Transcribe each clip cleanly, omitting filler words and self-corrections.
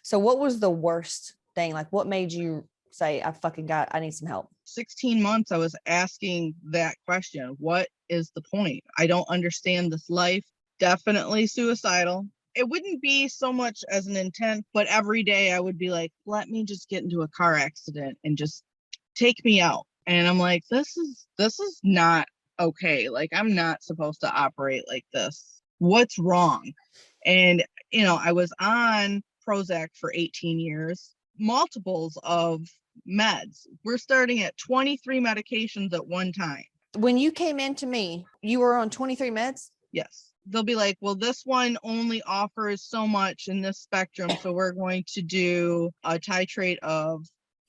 So what was the worst thing? Like what made you say, I need some help? 16 months I was asking that question. What is the point? I don't understand this life. Definitely suicidal. It wouldn't be so much as an intent, but every day I would be like, let me just get into a car accident and just take me out. And I'm like, this is not okay. Like, I'm not supposed to operate like this. What's wrong? And, I was on Prozac for 18 years, multiples of meds. We're starting at 23 medications at one time. When you came into me, you were on 23 meds? Yes. They'll be like, well, this one only offers so much in this spectrum. So we're going to do a titrate of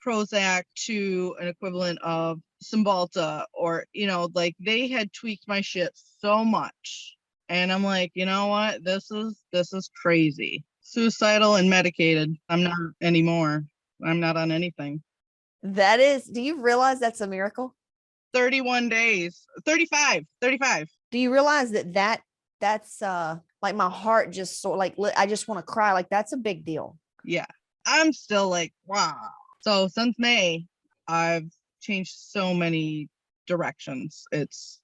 Prozac to an equivalent of Cymbalta, or, like they had tweaked my shit so much. And I'm like, you know what? This is crazy. Suicidal and medicated. I'm not anymore. I'm not on anything. Do you realize that's a miracle? 31 days, 35. Do you realize that's like my heart just sort like, I just want to cry. Like that's a big deal. Yeah. I'm still like, wow. So since May, I've changed so many directions. It's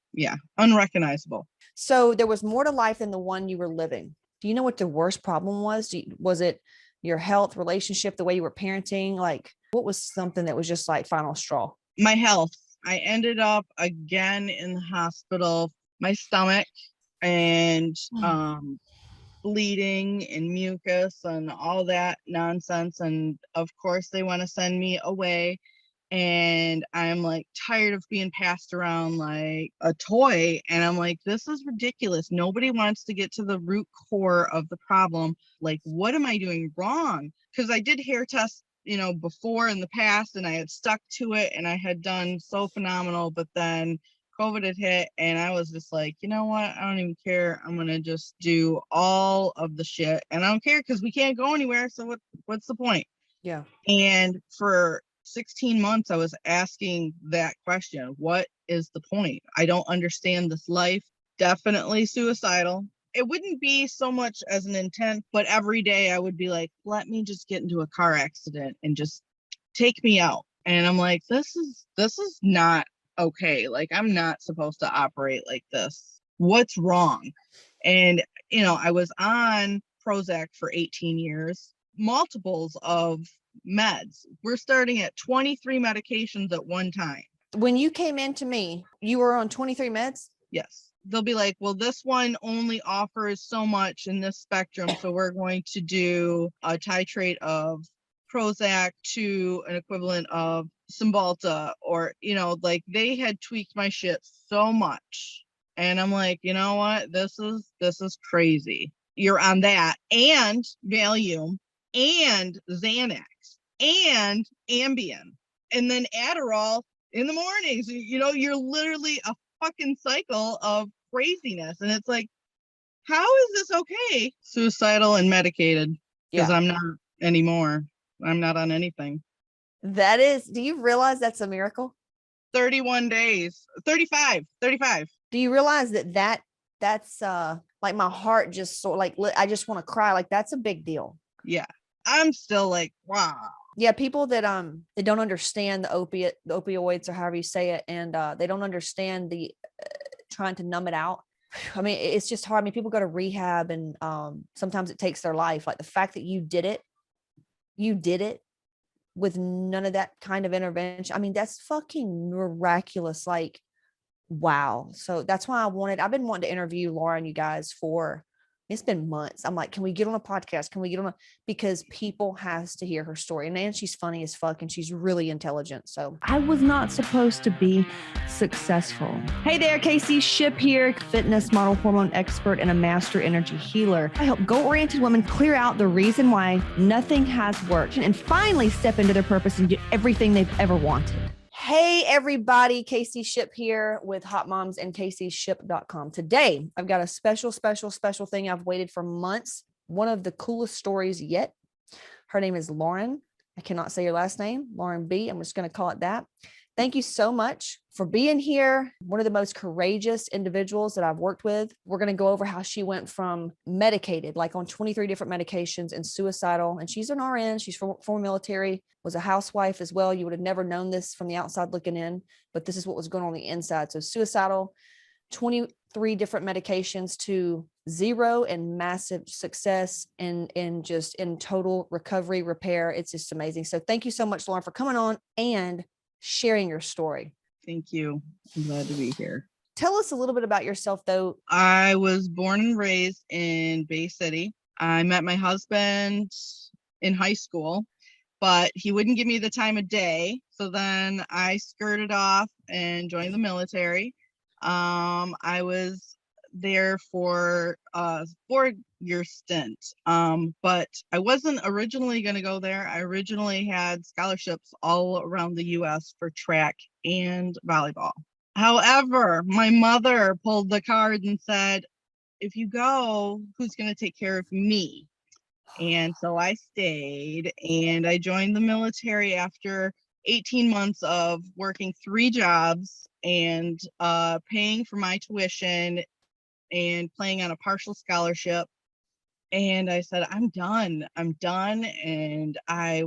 unrecognizable. So there was more to life than the one you were living. Do you know what the worst problem was? Was it your health, relationship, the way you were parenting? Like what was something that was just like final straw? My health. I ended up again in the hospital, my stomach and bleeding and mucus and all that nonsense. And of course they want to send me away. And I'm like tired of being passed around like a toy. And I'm like, this is ridiculous. Nobody wants to get to the root core of the problem. Like, what am I doing wrong? Because I did hair tests, before in the past, and I had stuck to it and I had done so phenomenal. But then COVID had hit and I was just like, you know what? I don't even care. I'm going to just do all of the shit. And I don't care because we can't go anywhere. So what's the point? Yeah. And for 16 months, I was asking that question. What is the point? I don't understand this life. Definitely suicidal. It wouldn't be so much as an intent, but every day I would be like, let me just get into a car accident and just take me out. And I'm like, this is not okay. Like, I'm not supposed to operate like this. What's wrong? And, I was on Prozac for 18 years, multiples of meds. We're starting at 23 medications at one time. When you came into me, you were on 23 meds? Yes. They'll be like, well, this one only offers so much in this spectrum. So we're going to do a titrate of Prozac to an equivalent of Cymbalta, or, like they had tweaked my shit so much. And I'm like, you know what? This is crazy. You're on that and Valium and Xanax and Ambien and then Adderall in the mornings. You're literally a fucking cycle of craziness. And it's like, how is this okay? Suicidal and medicated, because I'm not anymore. I'm not on anything. Do you realize that's a miracle? 31 days, 35. Do you realize that's like my heart just sort like, I just want to cry. Like that's a big deal. Yeah. I'm still like, wow. Yeah. People that, they don't understand the opioids or however you say it. And, they don't understand the trying to numb it out. I mean, it's just hard. I mean, people go to rehab and, sometimes it takes their life. Like the fact that you did it with none of that kind of intervention. I mean, that's fucking miraculous. Like, wow. So that's why I've been wanting to interview Laura and you guys it's been months. I'm like, can we get on a podcast? Because people has to hear her story. And she's funny as fuck and she's really intelligent. So I was not supposed to be successful. Hey there, Casey Ship here, fitness model, hormone expert, and a master energy healer. I help goal-oriented women clear out the reason why nothing has worked and finally step into their purpose and get everything they've ever wanted. Hey everybody, Casey Ship here with Hotmomz and CaseyShip.com. Today, I've got a special thing I've waited for months. One of the coolest stories yet. Her name is Lauren. I cannot say your last name, Lauren B. I'm just going to call it that. Thank you so much for being here. One of the most courageous individuals that I've worked with. We're going to go over how she went from medicated, like on 23 different medications, and suicidal. And she's an RN. She's former military, was a housewife as well. You would have never known this from the outside looking in, but this is what was going on the inside. So suicidal, 23 different medications to zero and massive success and just in total recovery, repair. It's just amazing. So thank you so much, Lauren, for coming on and sharing your story. Thank you. I'm glad to be here. Tell us a little bit about yourself, though. I was born and raised in Bay City. I met my husband in high school, but he wouldn't give me the time of day. So then I skirted off and joined the military. I was there for a 4-year stint, but I wasn't originally going to go there. I originally had scholarships all around the U.S. for track and volleyball. However, my mother pulled the card and said, if you go, who's going to take care of me? And so I stayed, and I joined the military after 18 months of working 3 jobs and paying for my tuition and playing on a partial scholarship. And I said, I'm done. And I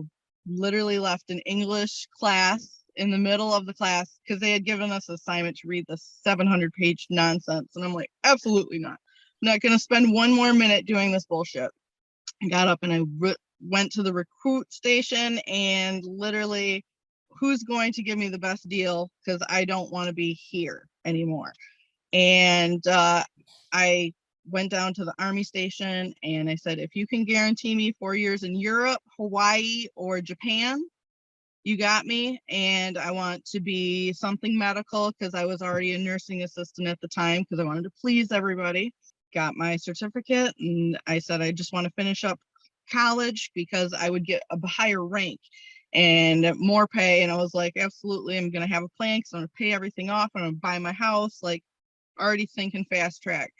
literally left an English class in the middle of the class because they had given us an assignment to read this 700-page nonsense. And I'm like, absolutely not. I'm not going to spend one more minute doing this bullshit. I got up and I went to the recruit station and literally, who's going to give me the best deal? Because I don't want to be here anymore. And I went down to the Army station and I said, if you can guarantee me 4 years in Europe, Hawaii, or Japan, you got me. And I want to be something medical because I was already a nursing assistant at the time because I wanted to please everybody. Got my certificate and I said, I just want to finish up college because I would get a higher rank and more pay. And I was like, absolutely, I'm going to have a plan because I'm going to pay everything off. I'm going to buy my house, like already thinking fast track.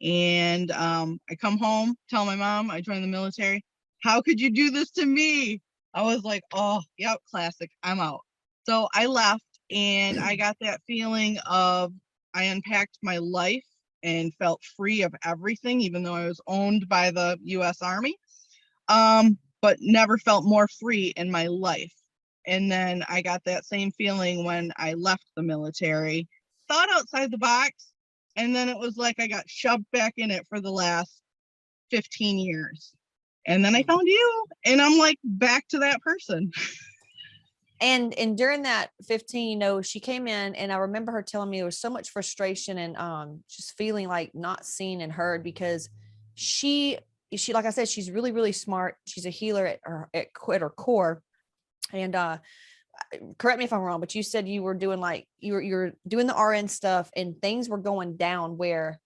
And I come home, tell my mom I joined the military. How could you do this to me? I was like, oh, yep, classic. I'm out. So I left and I got that feeling of I unpacked my life and felt free of everything, even though I was owned by the U.S. Army, but never felt more free in my life. And then I got that same feeling when I left the military, thought outside the box, and then it was like I got shoved back in it for the last 15 years. And then I found you, and I'm like back to that person. And during that 15, she came in and I remember her telling me there was so much frustration and just feeling like not seen and heard because she, like I said, she's really, really smart. She's a healer at her core. And correct me if I'm wrong, but you said you were doing you're doing the RN stuff and things were going down where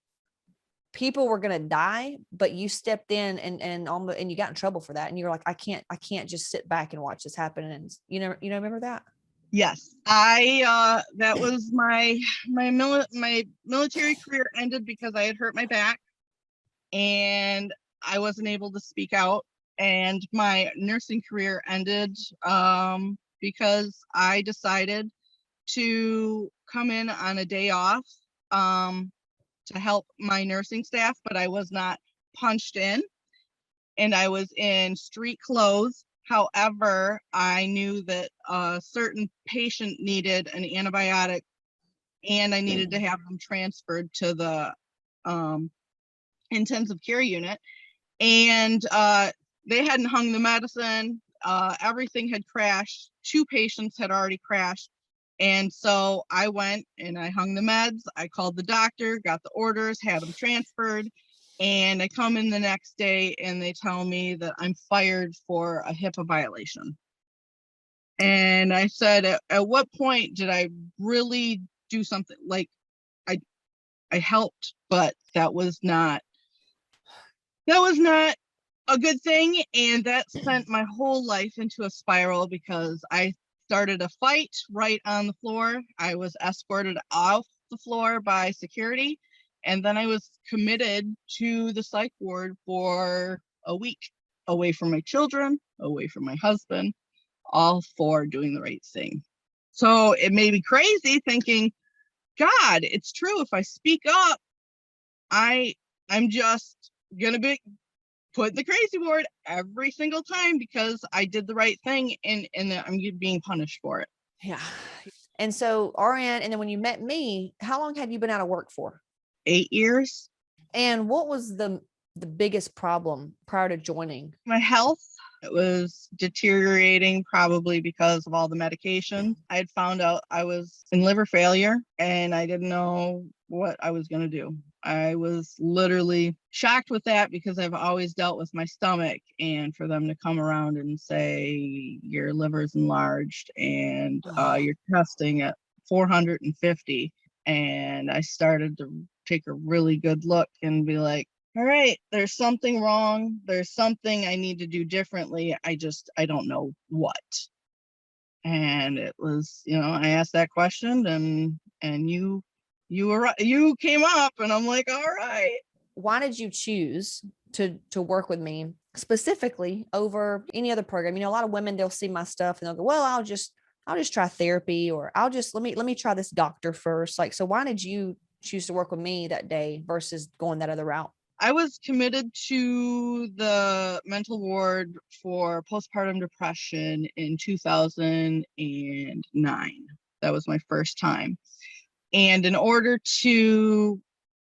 people were going to die, but you stepped in and you got in trouble for that. And you were like, I can't just sit back and watch this happen. And remember that? Yes, that was my military career ended because I had hurt my back and I wasn't able to speak out. And my nursing career ended because I decided to come in on a day off to help my nursing staff, but I was not punched in and I was in street clothes. However, I knew that a certain patient needed an antibiotic and I needed to have them transferred to the intensive care unit. And they hadn't hung the medicine. Everything had crashed. 2 patients had already crashed. And so I went and I hung the meds. I called the doctor, got the orders, had them transferred. And I come in the next day and they tell me that I'm fired for a HIPAA violation. And I said, at what point did I really do something? Like I helped, but that was not a good thing. And that sent my whole life into a spiral because I started a fight right on the floor. I was escorted off the floor by security. And then I was committed to the psych ward for a week, away from my children, away from my husband, all for doing the right thing. So it made me crazy thinking, God, it's true. If I speak up, I'm just gonna be put in the crazy ward every single time because I did the right thing, and I'm being punished for it. Yeah. And so RN, and then when you met me, how long had you been out of work for? 8 years. And what was the biggest problem prior to joining? My health, it was deteriorating, probably because of all the medication. I had found out I was in liver failure and I didn't know what I was going to do. I was literally shocked with that because I've always dealt with my stomach, and for them to come around and say your liver's enlarged and you're testing at 450. And I started to take a really good look and be like, all right, there's something wrong. There's something I need to do differently. I don't know what. And it was, I asked that question, and you came up, and I'm like, all right. Why did you choose to work with me specifically over any other program? A lot of women, they'll see my stuff and they'll go, well, I'll just try therapy, or I'll just let me try this doctor first. Like, so why did you choose to work with me that day versus going that other route? I was committed to the mental ward for postpartum depression in 2009. That was my first time. And in order to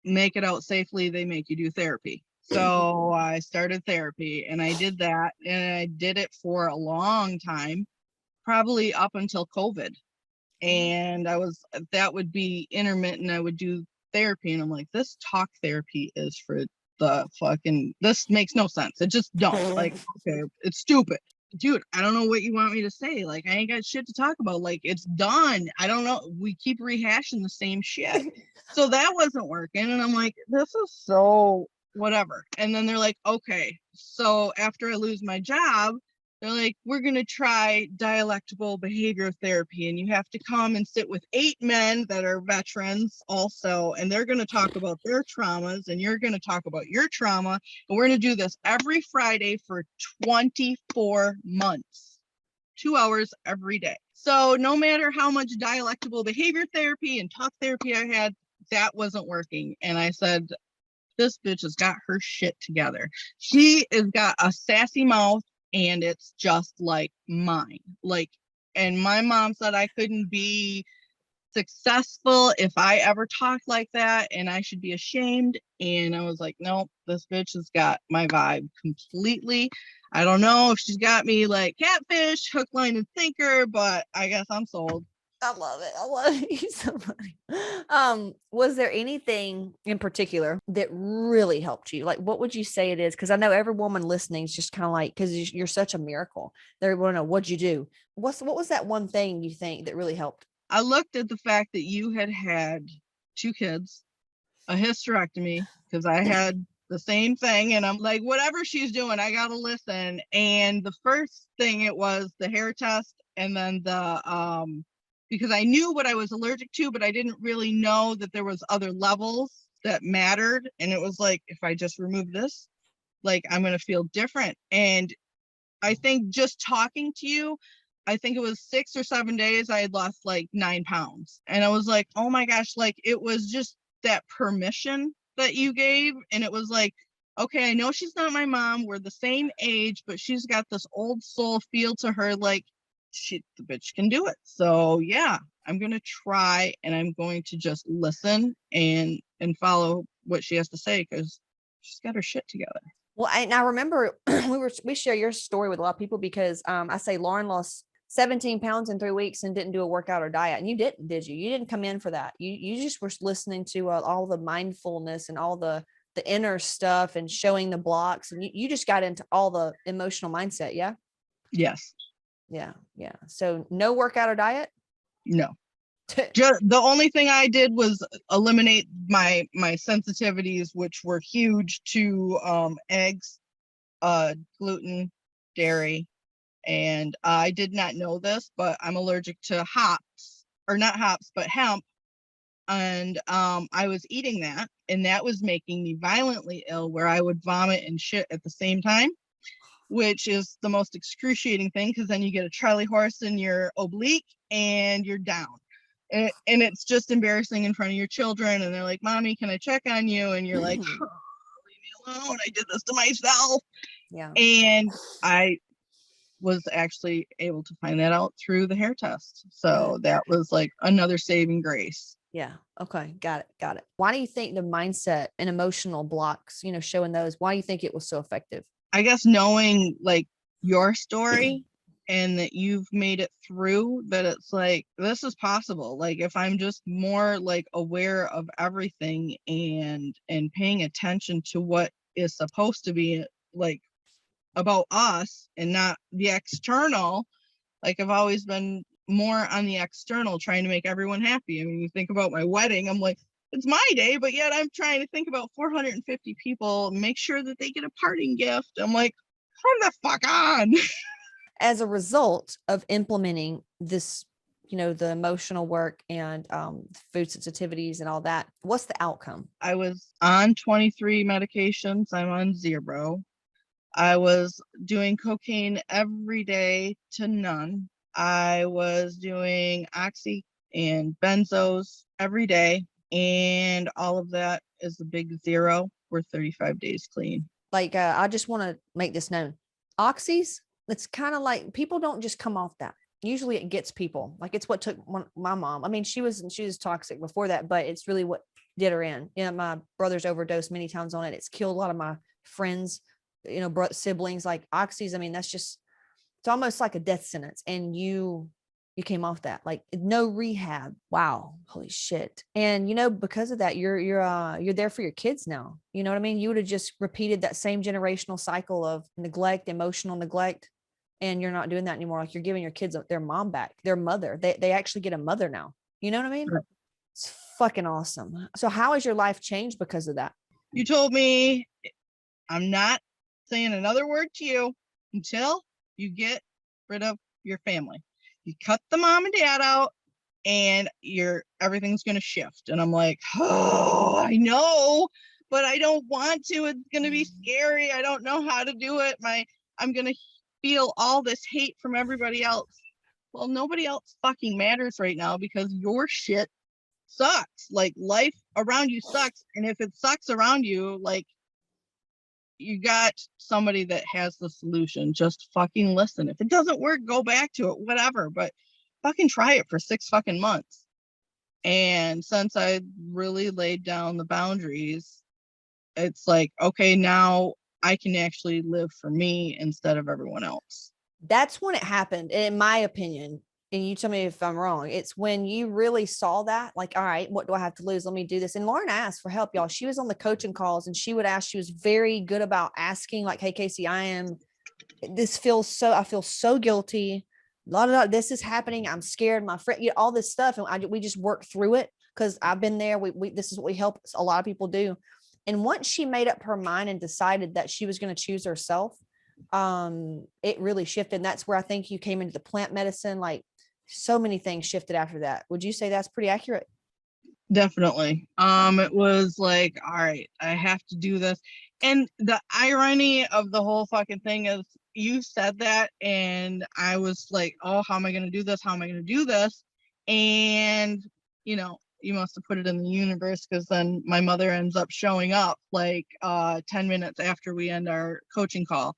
make it out safely, they make you do therapy. So I started therapy, and I did that, and I did it for a long time, probably up until COVID. And that would be intermittent. I would do therapy, and I'm like, this talk therapy is for this makes no sense. It just don't. Like, okay, it's stupid. Dude, I don't know what you want me to say. Like, I ain't got shit to talk about. Like, it's done. I don't know. We keep rehashing the same shit. So that wasn't working. And I'm like, this is so whatever. And then they're like, okay. So after I lose my job, they're like, we're going to try dialectical behavior therapy, and you have to come and sit with 8 men that are veterans also, and they're going to talk about their traumas, and you're going to talk about your trauma, and we're going to do this every Friday for 24 months, 2 hours every day. So no matter how much dialectical behavior therapy and talk therapy I had, that wasn't working. And I said, this bitch has got her shit together. She has got a sassy mouth, and it's just like mine. Like, and my mom said I couldn't be successful if I ever talked like that, and I should be ashamed. And I was like, nope, this bitch has got my vibe completely. I don't know if she's got me like catfish, hook, line, and sinker, but I guess I'm sold. I love it. I love it. You're so funny. Was there anything in particular that really helped you? Like, what would you say it is? Because I know every woman listening is just kind of like, because you're such a miracle. They want to know, what'd you do? What was that one thing you think that really helped? I looked at the fact that you had 2 kids, a hysterectomy, because I had the same thing, and I'm like, whatever she's doing, I gotta listen. And the first thing, it was the hair test, and then the because I knew what I was allergic to, but I didn't really know that there was other levels that mattered. And it was like, if I just remove this, like, I'm gonna feel different. And I think just talking to you, I think it was 6 or 7 days, I had lost like 9 pounds. And I was like, oh my gosh, like, it was just that permission that you gave. And it was like, okay, I know she's not my mom. We're the same age, but she's got this old soul feel to her. Like, the bitch can do it. So yeah, I'm going to try, and I'm going to just listen and follow what she has to say, because she's got her shit together. Well, and I remember we share your story with a lot of people because I say Lauren lost 17 pounds in 3 weeks and didn't do a workout or diet. And you didn't, did you? You didn't come in for that. You just were listening to all the mindfulness and all the inner stuff and showing the blocks. And you just got into all the emotional mindset. Yeah. Yes. Yeah. Yeah. So no workout or diet? No. Just the only thing I did was eliminate my sensitivities, which were huge to eggs, gluten, dairy, and I did not know this, but I'm allergic to hops, or not hops, but hemp. And I was eating that, and that was making me violently ill, where I would vomit and shit at the same time. which is the most excruciating thing because then you get a Charlie horse in your oblique and you're down. And it's just embarrassing in front of your children. And they're like, Mommy, can I check on you? And you're like, oh, leave me alone. I did this to myself. Yeah. And I was actually able to find that out through the hair test. So that was like another saving grace. Yeah. Okay. Got it. Why do you think the mindset and emotional blocks, showing those, why do you think it was so effective? I guess knowing like your story and that you've made it through, that it's like, this is possible. Like if I'm just more like aware of everything and paying attention to what is supposed to be like about us and not the external. Like I've always been more on the external, trying to make everyone happy. I mean, you think about my wedding, I'm like, it's my day, but yet I'm trying to think about 450 people, make sure that they get a parting gift. I'm like, hold the fuck on. As a result of implementing this, the emotional work and food sensitivities and all that, what's the outcome? I was on 23 medications. I'm on 0. I was doing cocaine every day to none. I was doing oxy and benzos every day. And all of that is a big 0. We're 35 days clean. Like, I just want to make this known. Oxys, it's kind of like people don't just come off that. Usually it gets people. Like it's what took my mom. I mean, she was toxic before that, but it's really what did her in. My brother's overdosed many times on it. It's killed a lot of my friends, siblings. Like oxys, I mean, that's just, it's almost like a death sentence. And you came off that, like no rehab. Wow, holy shit. And because of that, you're there for your kids now. You know what I mean? You would have just repeated that same generational cycle of neglect, emotional neglect, and you're not doing that anymore. Like you're giving your kids their mom back, their mother. They actually get a mother now. You know what I mean? Right. It's fucking awesome. So how has your life changed because of that? You told me I'm not saying another word to you until you get rid of your family. You cut the mom and dad out and everything's going to shift. And I'm like, oh, I know, but I don't want to. It's going to be scary. I don't know how to do it. I'm going to feel all this hate from everybody else. Well, nobody else fucking matters right now because your shit sucks. Like life around you sucks. And if it sucks around you, like you got somebody that has the solution. Just fucking listen. If it doesn't work, go back to it, whatever. But fucking try it for 6 fucking months. And since I really laid down the boundaries, it's like, okay, now I can actually live for me instead of everyone else. That's when it happened, in my opinion. And you tell me if I'm wrong. It's when you really saw that, like, all right, what do I have to lose? Let me do this. And Lauren asked for help, y'all. She was on the coaching calls and she would ask, she was very good about asking, like, hey, Casey, I feel so guilty. This is happening. I'm scared. My friend, all this stuff. And we just work through it because I've been there. This is what we help a lot of people do. And once she made up her mind and decided that she was going to choose herself, it really shifted. And that's where I think you came into the plant medicine. Like so many things shifted after that. Would you say that's pretty accurate? Definitely. It was like, all right, I have to do this. And the irony of the whole fucking thing is you said that and I was like, oh, how am I going to do this? How am I going to do this? And, you must have put it in the universe because then my mother ends up showing up like 10 minutes after we end our coaching call.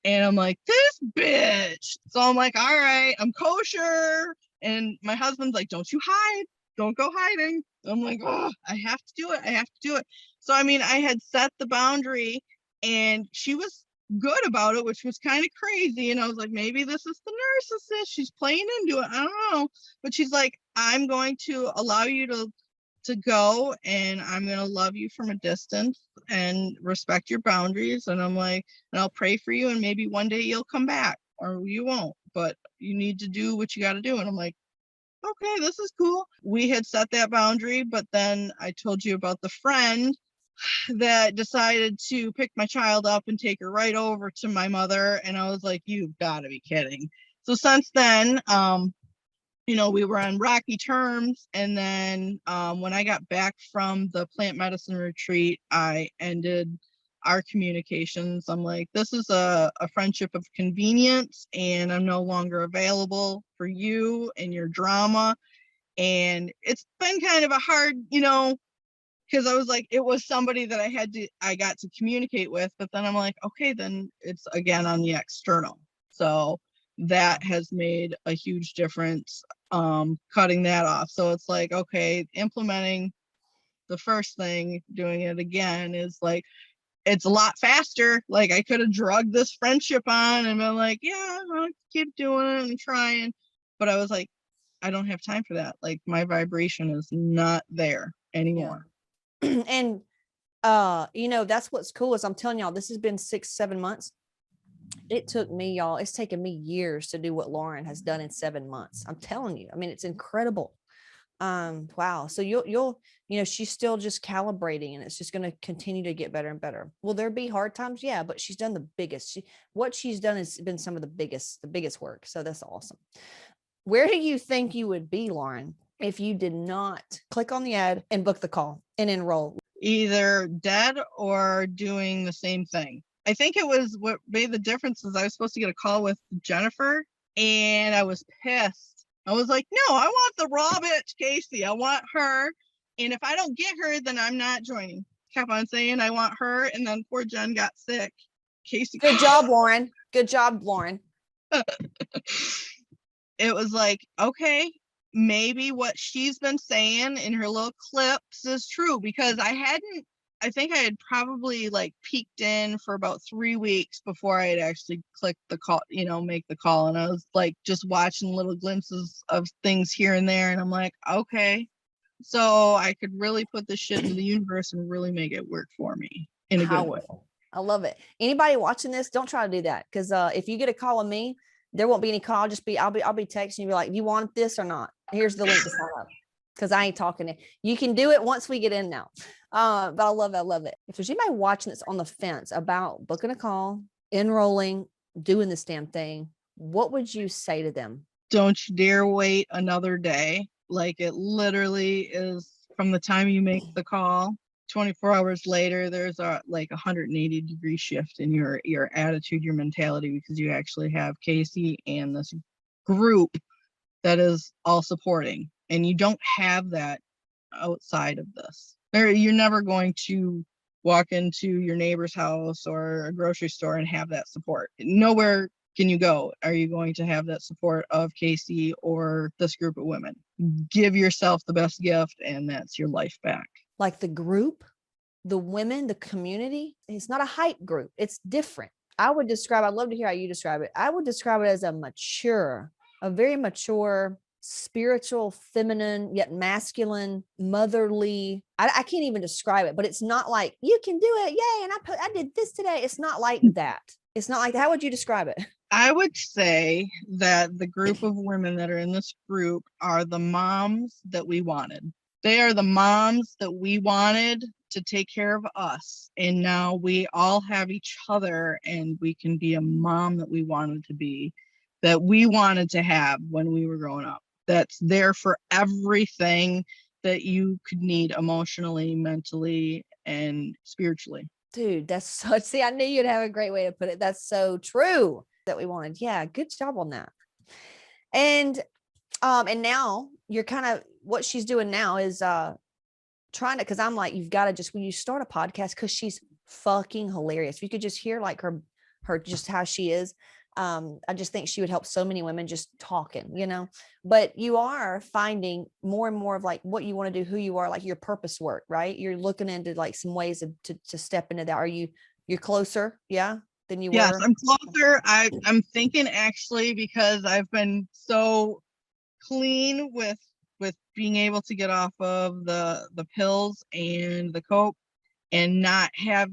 And I'm like, this bitch. So I'm like, all right, I'm kosher. And my husband's like, don't you hide. Don't go hiding. I'm like, oh, I have to do it. I have to do it. So, I mean, I had set the boundary and she was good about it, which was kind of crazy. And I was like, maybe this is the narcissist. She's playing into it. I don't know. But she's like, I'm going to allow you to go and I'm going to love you from a distance and respect your boundaries. And I'm like, and I'll pray for you. And maybe one day you'll come back or you won't, but you need to do what you got to do. And I'm like, okay, this is cool. We had set that boundary, but then I told you about the friend that decided to pick my child up and take her right over to my mother. And I was like, you've got to be kidding. So since then, we were on rocky terms. And then when I got back from the plant medicine retreat, I ended our communications. I'm like, this is a friendship of convenience, and I'm no longer available for you and your drama. And it's been kind of a hard, because I was like, it was somebody that I got to communicate with, but then I'm like, okay, then it's again on the external. So that has made a huge difference, cutting that off. So it's like, okay, implementing the first thing, doing it again is like, it's a lot faster. Like, I could have drugged this friendship on and been like, yeah, I'll keep doing it and trying. But I was like, I don't have time for that. Like, my vibration is not there anymore. And that's what's cool is I'm telling y'all, this has been 6-7 months. It took me, y'all, it's taken me years to do what Lauren has done in 7 months. I'm telling you, I mean, it's incredible. Wow. So you'll she's still just calibrating, and it's just going to continue to get better and better. Will there be hard times? Yeah, but she's done the biggest. What she's done has been some of the biggest work. So that's awesome. Where do you think you would be, Lauren, if you did not click on the ad and book the call and enroll? Either dead or doing the same thing. I think it was what made the difference is I was supposed to get a call with Jennifer, and I was pissed. I was like, no, I want the raw bitch Casey. I want her. And if I don't get her, then I'm not joining. Kept on saying I want her, and then poor Jen got sick. Casey. Good job, Lauren. Good job, Lauren. It was like, okay, maybe what she's been saying in her little clips is true, because I think I had probably like peeked in for about 3 weeks before I had actually clicked the call, make the call. And I was like, just watching little glimpses of things here and there. And I'm like, okay, so I could really put this shit into the universe and really make it work for me in a good way. I love it. Anybody watching this, don't try to do that. Cause if you get a call on me, there won't be any call. I'll be texting you, be like, you want this or not? Here's the link to sign up. Cause I ain't talking to you. Can do it once we get in now. But I love it. If there's anybody watching that's on the fence about booking a call, enrolling, doing this damn thing, what would you say to them? Don't you dare wait another day. Like, it literally is from the time you make the call, 24 hours later, there's a 180-degree shift in your attitude, your mentality, because you actually have Casey and this group that is all supporting. And you don't have that outside of this. You're never going to walk into your neighbor's house or a grocery store and have that support. Nowhere can you go are you going to have that support of Casey or this group of women. Give yourself the best gift, and that's your life back. Like the group, the women, the community, it's not a hype group. It's different. I'd love to hear how you describe it. I would describe it as a very mature, spiritual, feminine, yet masculine, motherly. I can't even describe it, but it's not like you can do it. Yay. And I did this today. It's not like that. It's not like that. How would you describe it? I would say that the group of women that are in this group are the moms that we wanted. They are the moms that we wanted to take care of us. And now we all have each other, and we can be a mom that we wanted to be, that we wanted to have when we were growing up. That's there for everything that you could need emotionally, mentally, and spiritually. Dude, I knew you'd have a great way to put it. That's so true that we wanted. Yeah. Good job on that. And now you're kind of, what she's doing now is, trying to, cause I'm like, you've got to just, when you start a podcast, cause she's fucking hilarious. You could just hear like her, just how she is. I just think she would help so many women just talking, but you are finding more and more of like what you want to do, who you are, like your purpose work, right? You're looking into like some ways to step into that. You're closer. Yeah. Than you were. Yes, I'm closer. I'm thinking actually, because I've been so clean with being able to get off of the pills and the coke, and not have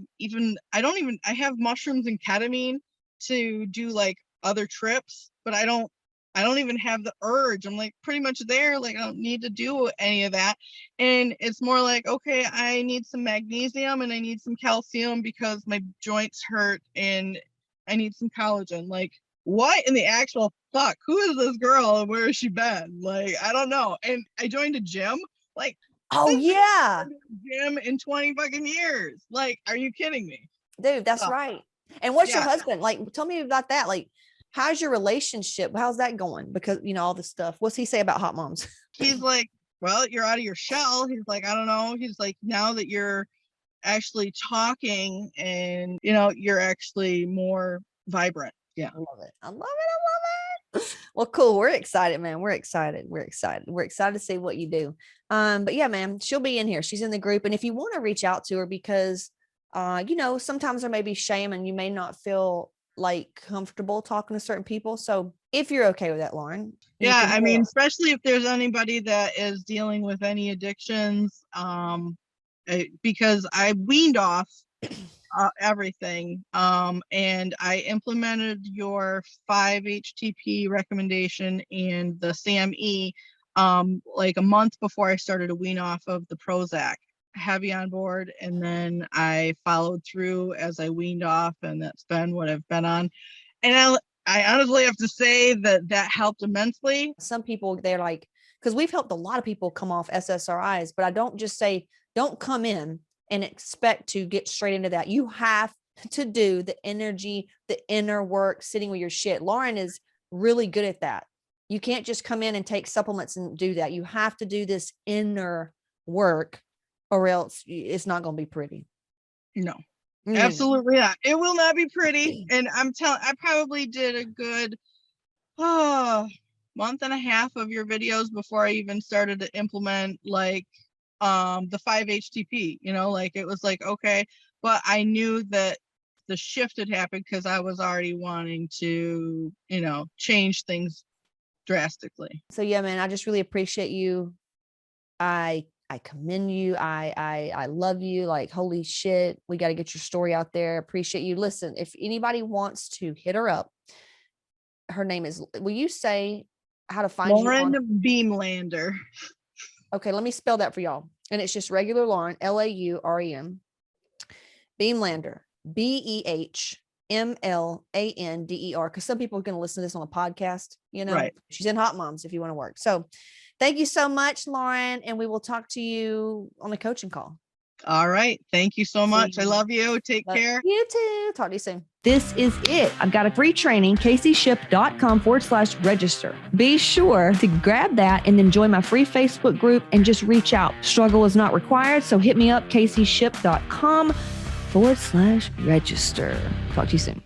I have mushrooms and ketamine to do like other trips, but I don't even have the urge. I'm like pretty much there. Like, I don't need to do any of that. And it's more like, okay, I need some magnesium and I need some calcium because my joints hurt, and I need some collagen. Like, what in the actual fuck? Who is this girl and where has she been? Like, I don't know. And I joined a gym. Like, oh yeah, gym in 20 fucking years. Like, are you kidding me? Dude, that's So, right. And what's your yeah. husband like? Tell me about that. Like, how's your relationship? How's that going? Because all this stuff. What's he say about hot moms? He's like, well, you're out of your shell. He's like, I don't know. He's like, now that you're actually talking and you're actually more vibrant. Yeah. I love it. I love it. I love it. Well, cool. We're excited, man. We're excited. We're excited. We're excited to see what you do. But yeah, man, she'll be in here. She's in the group. And if you want to reach out to her, because sometimes there may be shame and you may not feel like comfortable talking to certain people. So if you're okay with that, Lauren. Yeah, I mean, especially if there's anybody that is dealing with any addictions, because I weaned off everything, and I implemented your 5-HTP recommendation and the SAMe like a month before I started to wean off of the Prozac heavy on board, and then I followed through as I weaned off, and that's been what I've been on. And I honestly have to say that helped immensely. Some people, they're like, because we've helped a lot of people come off SSRIs, but I don't just say, don't come in and expect to get straight into that. You have to do the energy, the inner work, sitting with your shit. Lauren is really good at that. You can't just come in and take supplements and do that. You have to do this inner work, or else it's not going to be pretty. No, absolutely not. It will not be pretty. And I probably did a good month and a half of your videos before I even started to implement like the 5-HTP, like it was like, okay, but I knew that the shift had happened because I was already wanting to, change things drastically. So yeah, man, I just really appreciate you. I commend you. I love you. Like, holy shit, we got to get your story out there. Appreciate you. Listen, if anybody wants to hit her up, her name is, will you say how to find Lauren Beamlander. Okay, let me spell that for y'all. And it's just regular Lauren, Lauren, Beamlander, Behmlander. Because some people are going to listen to this on a podcast, Right. She's in Hotmomz if you want to work. So thank you so much, Lauren. And we will talk to you on a coaching call. All right. Thank you so much. I love you. Take care. You too. Talk to you soon. This is it. I've got a free training, CaseyShip.com/register. Be sure to grab that and then join my free Facebook group and just reach out. Struggle is not required. So hit me up, CaseyShip.com/register. Talk to you soon.